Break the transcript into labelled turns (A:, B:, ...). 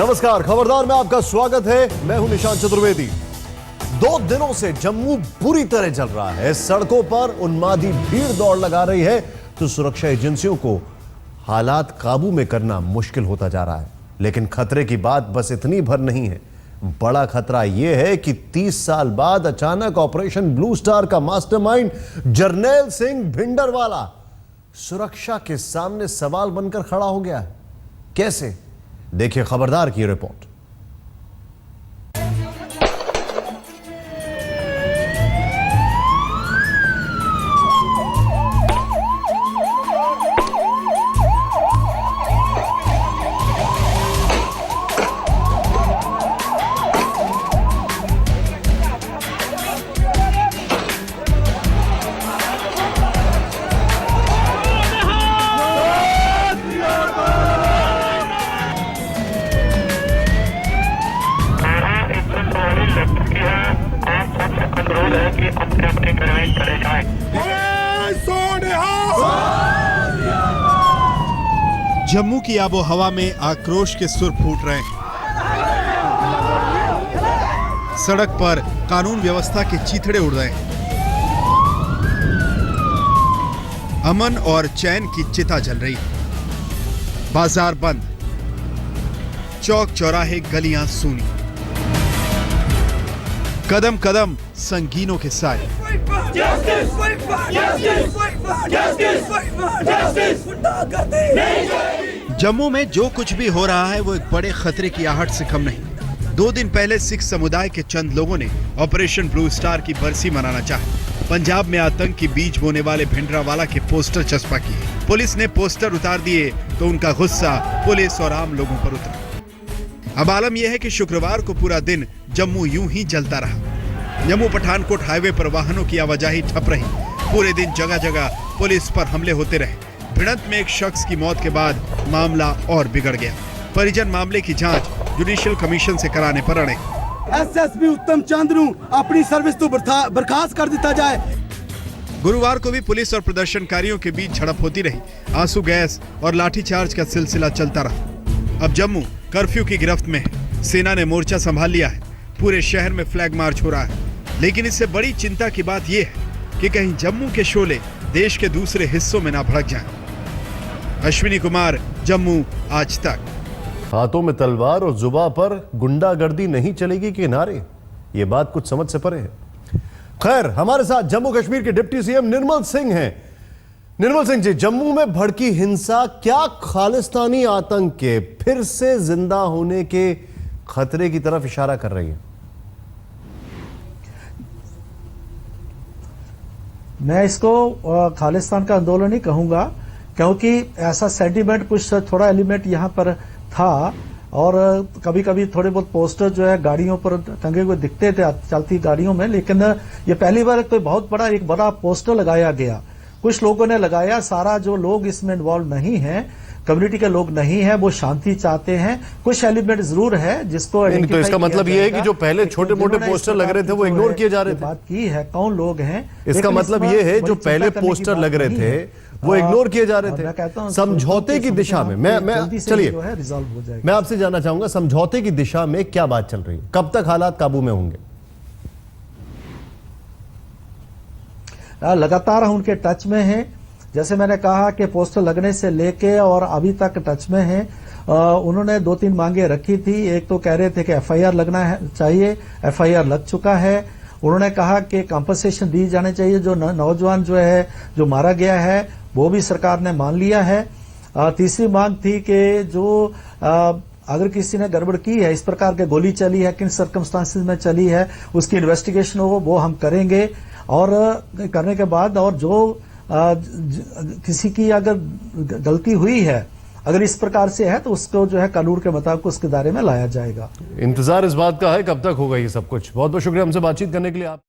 A: नमस्कार, खबरदार में आपका स्वागत है। मैं हूं निशांत चतुर्वेदी। 2 दिनों से जम्मू बुरी तरह जल रहा है। सड़कों पर उन्मादी भीड़ दौड़ लगा रही है तो सुरक्षा एजेंसियों को हालात काबू में करना मुश्किल होता जा रहा है। लेकिन खतरे की बात बस इतनी भर नहीं है। बड़ा खतरा यह है कि 30 साल बाद अचानक ऑपरेशन ब्लू स्टार का मास्टरमाइंड जरनैल सिंह भिंडरवाला सुरक्षा के सामने सवाल बनकर खड़ा हो गया है। कैसे? देखिए खबरदार की रिपोर्ट।
B: जम्मू की आबो हवा में आक्रोश के सुर फूट रहे हैं। सड़क पर कानून व्यवस्था के चीथड़े उड़ रहे हैं। अमन और चैन की चिता जल रही है। बाजार बंद, चौक चौराहे गलियां सूनी, कदम कदम संगीनों के साए। जम्मू में जो कुछ भी हो रहा है वो एक बड़े खतरे की आहट से कम नहीं। 2 दिन पहले सिख समुदाय के चंद लोगों ने ऑपरेशन ब्लू स्टार की बरसी मनाना चाहा। पंजाब में आतंक की बीज बोने वाले भिंडरावाला के पोस्टर चस्पा किए। पुलिस ने पोस्टर उतार दिए तो उनका गुस्सा पुलिस और आम लोगों पर उतरा। अब आलम यह है कि शुक्रवार को पूरा दिन जम्मू यूं ही जलता रहा। जम्मू पठानकोट हाईवे पर वाहनों की आवाजाही ठप रही। पूरे दिन जगह जगह पुलिस पर हमले होते रहे। भिड़ंत में एक शख्स की मौत के बाद मामला और बिगड़ गया। परिजन मामले की जांच जुडिशियल कमीशन से कराने पर अड़े।
C: एसएसपी उत्तम चंद नूं अपनी सर्विस तो बर्खास्त कर दिया जाए।
B: गुरुवार को भी पुलिस और प्रदर्शनकारियों के बीच झड़प होती रही। आंसू गैस और लाठीचार्ज का सिलसिला चलता रहा। अब जम्मू कर्फ्यू की गिरफ्त में है। सेना ने मोर्चा संभाल लिया है। पूरे शहर में फ्लैग मार्च हो रहा है। लेकिन इससे बड़ी चिंता की बात यह है कि कहीं जम्मू के शोले देश के दूसरे हिस्सों में ना भड़क जाएं। अश्विनी कुमार, जम्मू आज तक।
A: हाथों में तलवार और जुबां पर गुंडागर्दी नहीं चलेगी कि नारे, ये बात कुछ समझ से परे है। खैर, हमारे साथ जम्मू कश्मीर के डिप्टी सीएम निर्मल सिंह हैं। निर्मल सिंह जी, जम्मू में भड़की हिंसा क्या खालिस्तानी आतंक के फिर से जिंदा होने के खतरे की तरफ इशारा कर रही है?
D: मैं इसको खालिस्तान का आंदोलन नहीं कहूंगा, क्योंकि ऐसा सेंटीमेंट कुछ थोड़ा एलिमेंट यहां पर था। और कभी कभी थोड़े बहुत पोस्टर जो है गाड़ियों पर टंगे हुए दिखते थे चलती गाड़ियों में। लेकिन ये पहली बार कोई बहुत बड़ा एक बड़ा पोस्टर लगाया गया। कुछ लोगों ने लगाया। सारा जो लोग इसमें इन्वॉल्व नहीं है, कम्युनिटी के लोग नहीं है, वो शांति चाहते हैं। कुछ एलिमेंट जरूर है जिसको
A: तो इसका मतलब ये है कि जो पहले छोटे मोटे पोस्टर लग रहे थे वो इग्नोर किए जा रहे थे।
D: बात की है कौन लोग हैं,
A: इसका मतलब ये है जो पहले पोस्टर लग रहे थे वो इग्नोर किए जा रहे थे। समझौते की दिशा में मैं चलिए
D: रिजॉल्व हो जाएगा।
A: मैं आपसे जानना चाहूंगा, समझौते की दिशा में क्या बात चल रही है? कब तक हालात काबू में होंगे?
D: लगातार हम उनके टच में हैं। जैसे मैंने कहा कि पोस्टर लगने से लेके और अभी तक टच में हैं। उन्होंने 2-3 मांगे रखी थी। एक तो कह रहे थे कि एफआईआर लगना चाहिए, एफआईआर लग चुका है। उन्होंने कहा कि कंपनसेशन दी जाने चाहिए। जो नौजवान जो है जो मारा गया है वो भी सरकार ने मान लिया है। तीसरी मांग थी कि जो अगर किसी ने गड़बड़ की है, इस प्रकार के गोली चली है, किन सर्कमस्टांसेस में चली है, उसकी इन्वेस्टिगेशन हो वो हम करेंगे। और करने के बाद और जो किसी की अगर गलती हुई है, अगर इस प्रकार से है तो उसको जो है कानून के मुताबिक उसके दायरे में लाया जाएगा।
A: इंतजार इस बात का है कब तक होगा ये सब कुछ। बहुत बहुत शुक्रिया हमसे बातचीत करने के लिए। आप